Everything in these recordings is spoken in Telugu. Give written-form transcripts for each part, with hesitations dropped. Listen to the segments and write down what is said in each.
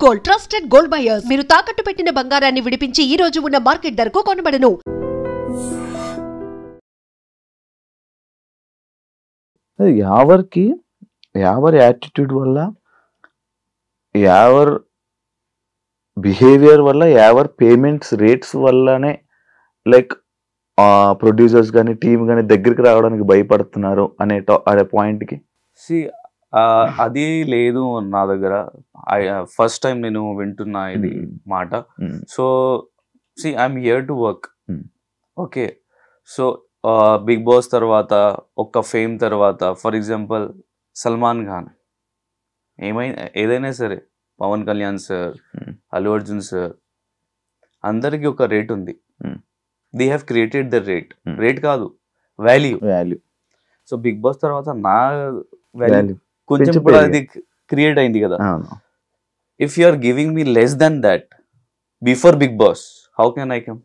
Gold trusted gold buyers. మీరు తాకట్టు పెట్టిన బంగారాన్ని విడిపించి ఈ రోజు ఉన్న మార్కెట్ ధరకు కొనబడను. యావర్ యాటిట్యూడ్ వల్ల, యావర్ బిహేవియర్ వల్ల, యావర్ పేమెంట్స్ రేట్స్ వల్లనే లైక్ ప్రొడ్యూసర్స్ కానీ టీమ్ కానీ దగ్గరికి రావడానికి భయపడుతున్నారు అనే పాయింట్కి అది లేదు నా దగ్గర. ఫస్ట్ టైం నేను వింటున్నా ఇది మాట. So I'm here to work. Okay, so Big Boss తర్వాత, ఒక ఫేమ్ తర్వాత, ఫర్ ఎగ్జాంపుల్ సల్మాన్ ఖాన్, ఏదైనా సరే, పవన్ కళ్యాణ్ సార్, అల్లు అర్జున్ సార్, అందరికి ఒక రేట్ ఉంది. They have created the rate కాదు, వాల్యూ. సో బిగ్ బాస్ తర్వాత నా వాల్యూ కొంచెం కూడా అది క్రియేట్ అయింది కదా. If you are giving me less then that before big Boss, how can I come?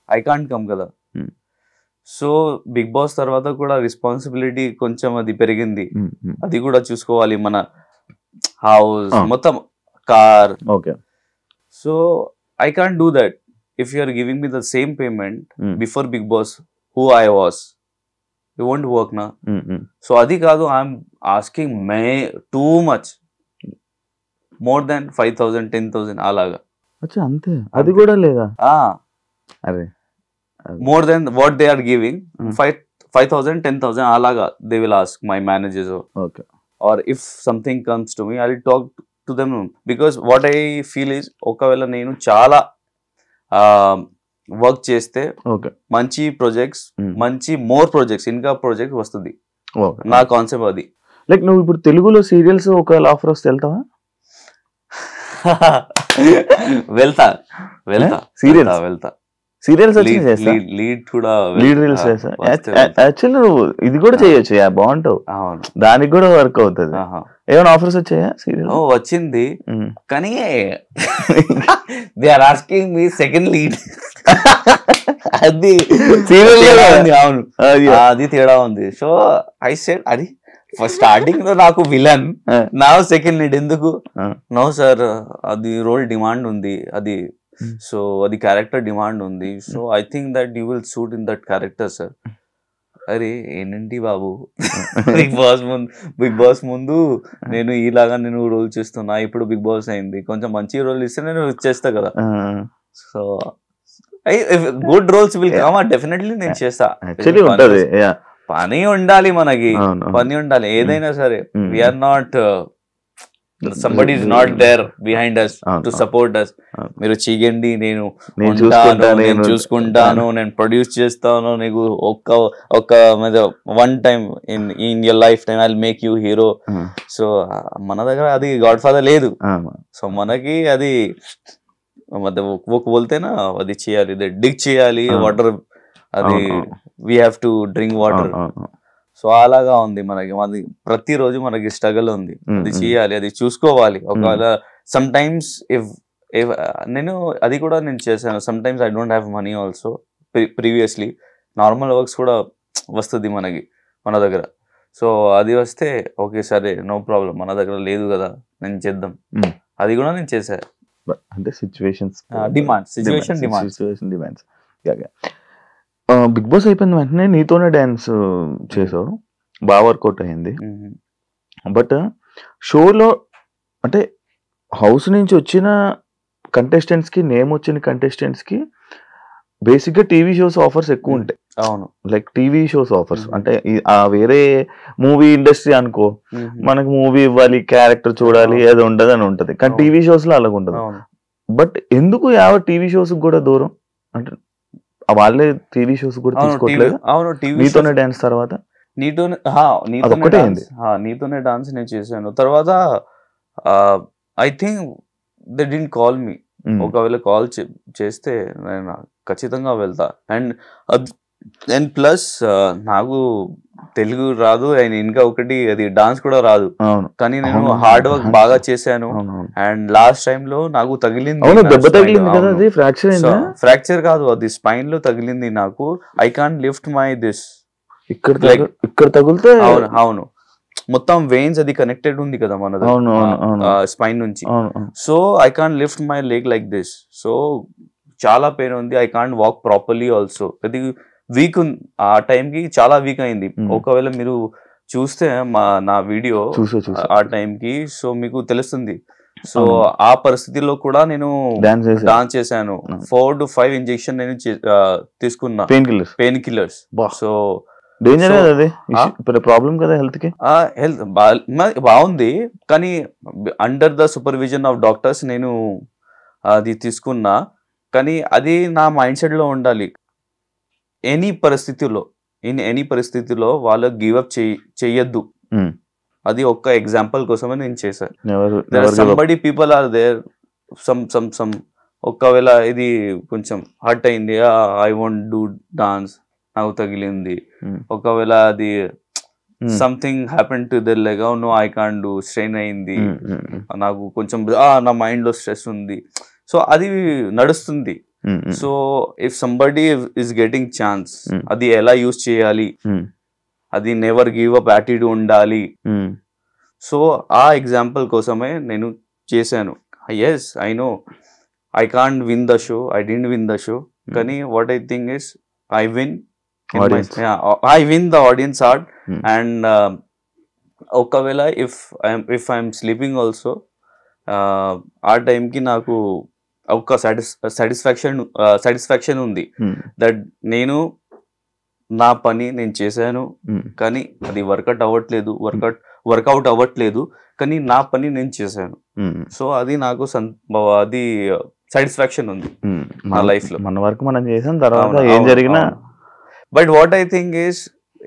I can't come కదా. సో బిగ్ బాస్ తర్వాత కూడా రెస్పాన్సిబిలిటీ కొంచెం అది పెరిగింది. అది కూడా చూసుకోవాలి, మన హౌస్ మొత్తం, car. So I can't do that if you are giving me the same payment before Big Boss who I was. It won't work na. So adi kaadu, I am asking too much, more than 5,000 10,000 alaga. acha ante adi kuda leda? Are more than what they are giving, 5,000 10,000 alaga they will ask my managers. Okay, or if something comes to me, I will talk to them, because what I feel is okavela nenu chaala work చేస్తే మంచి ప్రాజెక్ట్స్, మంచి మోర్ ప్రాజెక్ట్స్, ఇంకా ప్రాజెక్ట్స్ వస్తుంది. నా కాన్సెప్ట్ అది. లైక్ నువ్వు ఇప్పుడు తెలుగులో సీరియల్స్ ఒకవేళ ఆఫర్ వస్తే వెళ్తావా? వెళ్తా సీరియల్స్ లీడ్ కూడా, లీడ్ రీల్స్ యాక్చువల్లీ నువ్వు ఇది కూడా చేయొచ్చు, బాగుంటావు. దానికి కూడా వర్క్ అవుతుంది. ఏమైనా ఆఫర్స్ వచ్చాయా సీరియల్? వచ్చింది, కానీ they are asking me second lead. అది సీరియల్ ఉంది. అవును, అది తేడా ఉంది. సో ఐ సెడ్, అది స్టార్టింగ్ లో నాకు విలన్, నా సెకండ్ లీడ్ ఎందుకు? నో సార్, అది రోల్ డిమాండ్ ఉంది, అది సో అది క్యారెక్టర్ డిమాండ్ ఉంది. So I think that you will suit in that character sir. అరే ఏంటి బాబు, బిగ్ బాస్ ముందు నేను ఇలాగా నేను రోల్ చేస్తున్నా, ఇప్పుడు బిగ్ బాస్ అయింది, కొంచెం మంచి రోల్ ఇస్తే నేను చేస్తా కదా. So good roles will come, definitely నేను చేస్తా. పని ఉండాలి మనకి, పని ఉండాలి ఏదైనా సరే. We're not, somebody is not there behind us to support us. మీరు చేయండి, నేను చూసుకుంటాను, నేను ప్రొడ్యూస్ చేస్తాను, నీకు ఒక్క one time in your life time I will make you hero. So మన దగ్గర అది గాడ్ ఫాదర్ లేదు. సో మనకి అది బోల్తేనా అది చేయాలి, డిగ్ చేయాలి, వాటర్, అది we have to drink water. So అలాగా ఉంది మనకి, అది ప్రతిరోజు మనకి స్ట్రగల్ ఉంది, అది చేయాలి, అది చూసుకోవాలి. ఒకవేళ సమ్ టైమ్స్ ఇఫ్ నేను అది కూడా నేను చేశాను. Some times I don't have money also. Previously normal works కూడా వస్తుంది మనకి, మన దగ్గర. సో అది వస్తే ఓకే సరే, నో ప్రాబ్లం, మన దగ్గర లేదు కదా, నేను చేద్దాం. అది కూడా నేను చేశా. అంటే సిచ్యువేషన్స్ డిమాండ్స్. బిగ్ బాస్ అయిపోయిన వెంటనే నీతోనే డాన్స్ చేసావు, బాగా వర్కౌట్ అయింది. బట్ షోలో అంటే హౌస్ నుంచి వచ్చిన కంటెస్టెంట్స్ కి, నేమ్ వచ్చిన కంటెస్టెంట్స్ కి బేసిక్ గా టీవీ షోస్ ఆఫర్స్ ఎక్కువ ఉంటాయి. అవును, లైక్ టీవీ షోస్ ఆఫర్స్ అంటే వేరే మూవీ ఇండస్ట్రీ అనుకో, మనకు మూవీ ఇవ్వాలి, క్యారెక్టర్ చూడాలి, అది ఉండదు అని ఉంటది. కానీ టీవీ షోస్ లో అలాగ ఉండదు. బట్ ఎందుకు టీవీ షోస్ కూడా దూరం అంటే వాళ్ళే టీవీ షోస్ కూడా తీసుకోవట్లేదు? నీతోనే డాన్స్ తర్వాత నీతోనే డాన్స్ నేను చేశాను. తర్వాత I think they didn't call me. ఒకవేళ కాల్ చేస్తే నేను ఖచ్చితంగా వెళ్తా. అండ్ ప్లస్ నాకు తెలుగు రాదు, అండ్ ఇంకా ఒకటి అది డాన్స్ కూడా రాదు. కానీ నేను హార్డ్ వర్క్ బాగా చేశాను. అండ్ లాస్ట్ టైం లో నాకు తగిలింది, ఫ్రాక్చర్ కాదు, అది స్పైన్ లో తగిలింది నాకు. I can't lift my this. ఇక్కడ తగిలితే అవును, మొత్తం వెయిన్స్ అది కనెక్టెడ్ ఉంది కదా మన స్పైన్ నుంచి. So I can't lift my leg like this. So చాలా పెయిన్ ఉంది. I can't walk properly also. అది వీక్ ఆ టైంకి చాలా వీక్ అయింది. ఒకవేళ మీరు చూస్తే నా వీడియో ఆ టైంకి సో మీకు తెలుస్తుంది. సో ఆ పరిస్థితిలో కూడా నేను డాన్స్ చేశాను. 4 to 5 ఇంజెక్షన్ నేను తీసుకున్నా, పెయిన్ కిల్లర్స్. సో ప్రాబ్లం కదా హెల్త్ కి. హెల్త్ బాగుంది, కానీ under the supervision of doctors నేను అది తీసుకున్నా. కానీ అది నా మైండ్ సెట్ లో ఉండాలి. ఎనీ పరిస్థితిలో వాళ్ళు గివ్ అప్ చెయ్యొద్దు. అది ఒక్క ఎగ్జాంపుల్ కోసమే నేను చేశాను. Somebody people are there, some ఒకవేళ ఇది కొంచెం హర్ట్ అయింది, ఐ వాంట్ డూ డాన్స్, నాకు తగిలింది. ఒకవేళ అది something happen to there like no I can't do, strain అయింది, నాకు కొంచెం నా మైండ్ లో స్ట్రెస్ ఉంది. సో అది నడుస్తుంది. So if somebody is getting chance, అది ఎలా యూజ్ చేయాలి, అది నెవర్ గివ్ అప్ యాటిట్యూడ్ ఉండాలి. సో ఆ ఎగ్జాంపుల్ కోసమే నేను చేశాను. Yes I know I can't win the show, I didn't win the show, కానీ what I think is I win the audience heart. And ఒకవేళ ఇఫ్ ఐఎమ్ స్లీపింగ్ ఆల్సో, ఆ టైంకి నాకు ఒక సాటిస్ఫాక్షన్ ఉంది దట్ నేను నా పని నేను చేశాను, కానీ అది వర్కౌట్ అవ్వట్లేదు, కానీ నా పని నేను చేశాను. సో అది నాకు అది సాటిస్ఫాక్షన్ ఉంది నా లైఫ్ లో. మన వర్క్ మనం చేసాం, తర్వాత ఏం జరిగినా. But what I think is,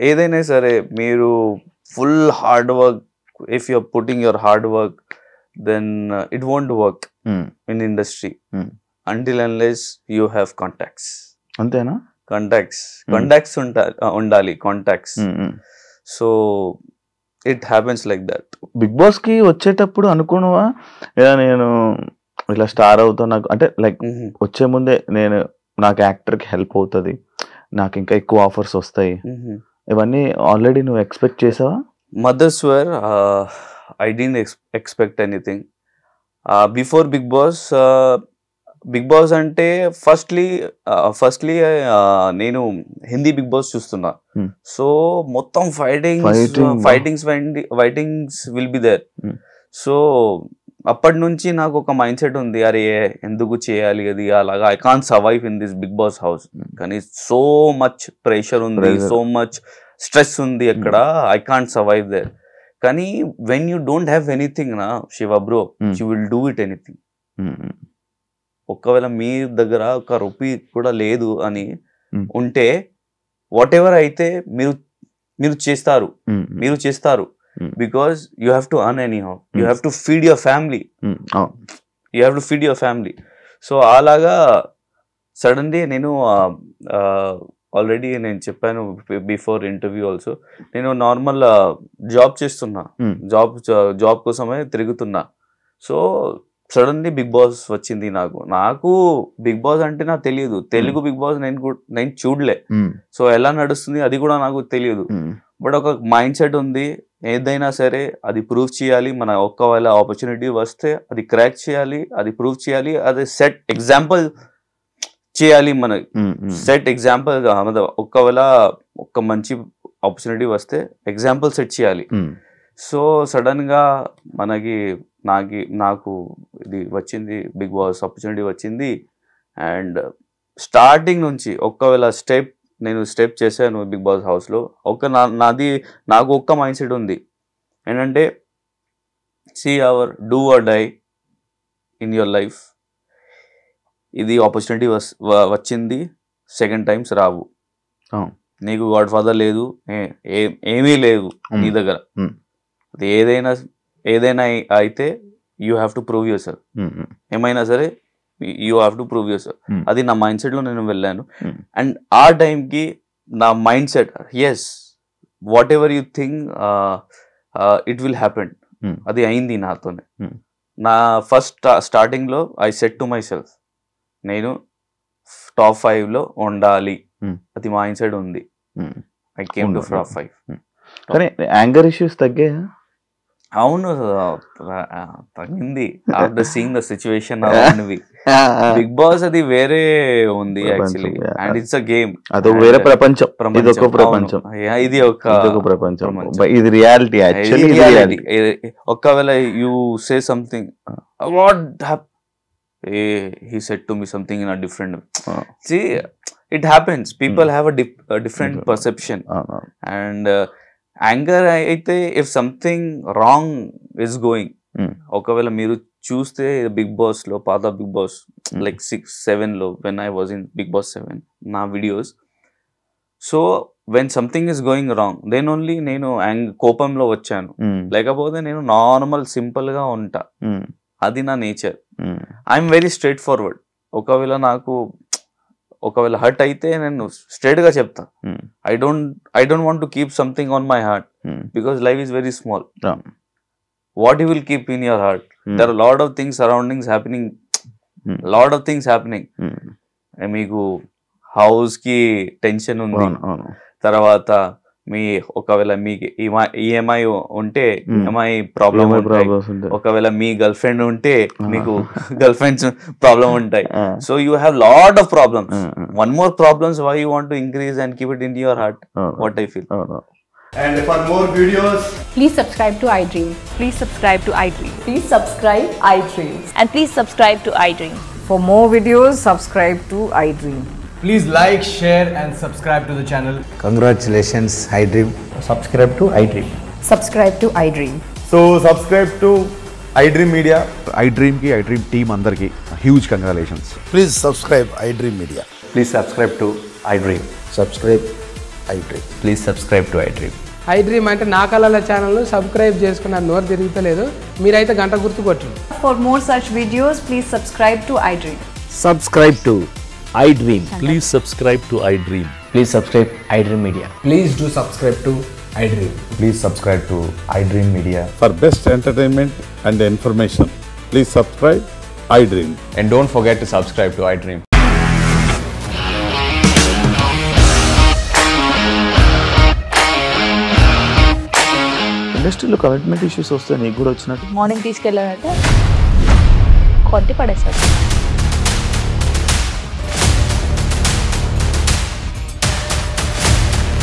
ఏదైనా సరే మీరు full hard work, if you're putting your hard work, then it won't work in industry until unless you have contacts. అంతేనా? కాంటాక్ట్స్ ఉండాలి, contacts. So it happens like that. Bigg Boss కి వచ్చేటప్పుడు అనుకున్నావా లేదా నేను ఇలా స్టార్ అవుతా, నాకు అంటే లైక్ వచ్చే ముందే నాకు యాక్టర్ కి హెల్ప్ అవుతుంది, నాకు ఇంకా ఎక్కువ ఆఫర్స్ వస్తాయి, ఇవన్నీ ఆల్రెడీ నువ్వు ఎక్స్పెక్ట్ చేసావా? మదర్స్ where I didn't expect anything before big Boss అంటే ఫస్ట్లీ నేను హిందీ బిగ్ బాస్ చూస్తున్నా. సో మొత్తం fightings will be there. So అప్పటి నుంచి నాకు ఒక మైండ్ సెట్ ఉంది, అరే ఎందుకు చేయాలి అది అలాగా, I can't survive in this Bigg Boss house. కానీ సో మచ్ ప్రెషర్ ఉంది, సో మచ్ స్ట్రెస్ ఉంది అక్కడ, ఐ కాంట్ సర్వైవ్ దేర్. కానీ when you don't have anything నా Shiva bro, you will do it anything. ఒకవేళ మీ దగ్గర ఒక రూపీ కూడా లేదు అని ఉంటే, వాట్ ఎవర్ అయితే మీరు చేస్తారు because you have to earn any how, you have to feed your family. So అలాగా సడన్లీ నేను ఆల్రెడీ నేను చెప్పాను బిఫోర్ ఇంటర్వ్యూ ఆల్సో, నేను నార్మల్ జాబ్ చేస్తున్నా, జాబ్ కోసమే తిరుగుతున్నా. సో సడన్లీ బిగ్ బాస్ వచ్చింది. నాకు బిగ్ బాస్ అంటే నాకు తెలియదు, తెలుగు బిగ్ బాస్ నేను చూడలే. సో ఎలా నడుస్తుంది అది కూడా నాకు తెలియదు. బట్ ఒక మైండ్ సెట్ ఉంది, ఏదైనా సరే అది ప్రూవ్ చేయాలి. మన ఒక్కవేళ ఆపర్చునిటీ వస్తే అది క్రాక్ చేయాలి, అది ప్రూవ్ చేయాలి, అది సెట్ ఎగ్జాంపుల్ చేయాలి. మన సెట్ ఎగ్జాంపుల్, ఒకవేళ ఒక మంచి ఆపర్చునిటీ వస్తే ఎగ్జాంపుల్ సెట్ చేయాలి. సో సడన్ గా నాకు ఇది వచ్చింది, బిగ్ బాస్ ఆపర్చునిటీ వచ్చింది. అండ్ స్టార్టింగ్ నుంచి ఒకవేళ నేను స్టెప్ చేశాను బిగ్ బాస్ హౌస్లో. నాకు ఒక్క మైండ్ సెట్ ఉంది, ఏంటంటే do or die in your life. ఇది ఆపర్చునిటీ వచ్చింది, సెకండ్ టైమ్స్ రావు. నీకు గాడ్ ఫాదర్ లేదు, ఏమీ లేదు నీ దగ్గర. అది ఏదైనా అయితే you have to prove your self. ఏమైనా సరే you have to prove your self. అది నా మైండ్ సెట్ లో నేను వెళ్ళాను. అండ్ ఆ టైంకి నా mind set, as whatever you think it will happen. అది అయింది నాతోనే. నా ఫస్ట్ స్టార్టింగ్ లో I set to myself, నేను top 5 లో ఉండాలి. అది మైండ్ సెట్ ఉంది. I came to top 5. కానీ యాంగర్ ఇష్యూస్ తగ్గాయా? అవును, తగ్గింది after seeing the situation around me. Bigg Boss అది వేరే ఉంది actually, and it's a game. అది వేరే ప్రపంచం, ఇది ఒక ప్రపంచం, ఇది ఒక ప్రపంచం, ఇది రియాలిటీ యాక్చువల్లీ. ఒకవేళ you say something, what he said to me something in a different see, it happens, people have a different perception. And anger అయితే if something wrong is going, ఒకవేళ మీరు చూస్తే బిగ్ బాస్ లో, పాత బిగ్ బాస్ లైక్ 6-7 లో, when I was in Big Boss 7 నా videos, so when something is going wrong then only నేను కోపంలో వచ్చాను, లేకపోతే నేను నార్మల్ సింపుల్ గా ఉంటా. అది నా nature. I'm very straightforward. ఒకవేళ హర్ట్ అయితే నేను స్ట్రైట్ గా చెప్తా. I don't want to keep something on my heart, because life is very small. What you will keep in your heart? There are lot of things surroundings happening. మీకు హౌస్ కి టెన్షన్ ఉంది, తర్వాత ఒకవేళ మీకు ఈఎంఐ ఉంటే ఈఎంఐ ప్రాబ్లమ్ ఉంటాయి, ఒకవేళ మీ గర్ల్ ఫ్రెండ్ ఉంటే మీకు గర్ల్ ఫ్రెండ్స్ ప్రాబ్లమ్ ఉంటాయి. So you have lot of problems. One more problems why you want to increase and keep it in your heart, what I feel. And for more videos, please subscribe to iDream. Please subscribe to iDream. Please subscribe iDream. And please subscribe to iDream. For more videos, subscribe to iDream. please like, share and subscribe to the channel. Congratulations, iDream. Subscribe to iDream. Subscribe to iDream. So subscribe to iDream Media. iDream ki iDream team andarki huge congratulations. Please subscribe iDream Media. Please subscribe to iDream. Subscribe iDream. Please subscribe to iDream. iDream అంటే నా కళల ఛానల్ సబ్స్క్రైబ్ చేసుకున్న నోరు తిరుగుతలేదు, మీరైతే గంట గుర్తు కొట్టండి. For more such videos, please subscribe to iDream. Subscribe to iDream. Please subscribe to iDream. Please subscribe iDream Media. Please do subscribe to iDream. Please subscribe to iDream Media. For best entertainment and information, please subscribe iDream. And don't forget to subscribe to iDream. ఇండస్ట్రీలో కమిట్మెంట్ ఇష్యూస్ వస్తే నీకు కూడా వచ్చినట్టు? మార్నింగ్ తీసుకెళ్ళాలంటే కొట్టి పడేసాడు.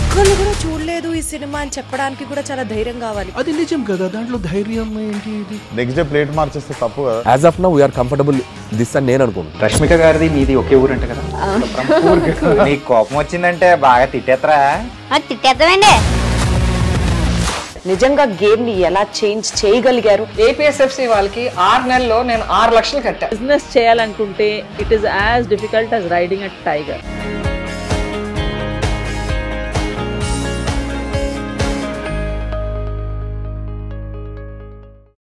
ఒక్కళ్ళు కూడా చూడలేదు ఈ సినిమా అని చెప్పడానికి కూడా చాలా ధైర్యం కావాలి. అది నిజం కదా, దాంట్లో ధైర్యం ఏంటి? ఇది నెక్స్ట్ డే ప్లేట్ మార్చేస్తే తప్పు కదా. As of now we're comfortable this అని నేను అనుకుంటున్నాను. రష్మిక గారిది మీది ఒకే ఊరు అంట కదా? నీకు కోపం వచ్చిందంటే బాగా తిట్టేత్తరా? తిట్టేద్దామండి. నిజంగా గేమ్ ని ఎలా చేంజ్ చేయగలిగారు? APSFC వాళ్ళకి 6 నెలల్లో నేను 6 లక్షలు కట్టా. బిజినెస్ చేయాలనుకుంటే it is as difficult as riding a tiger.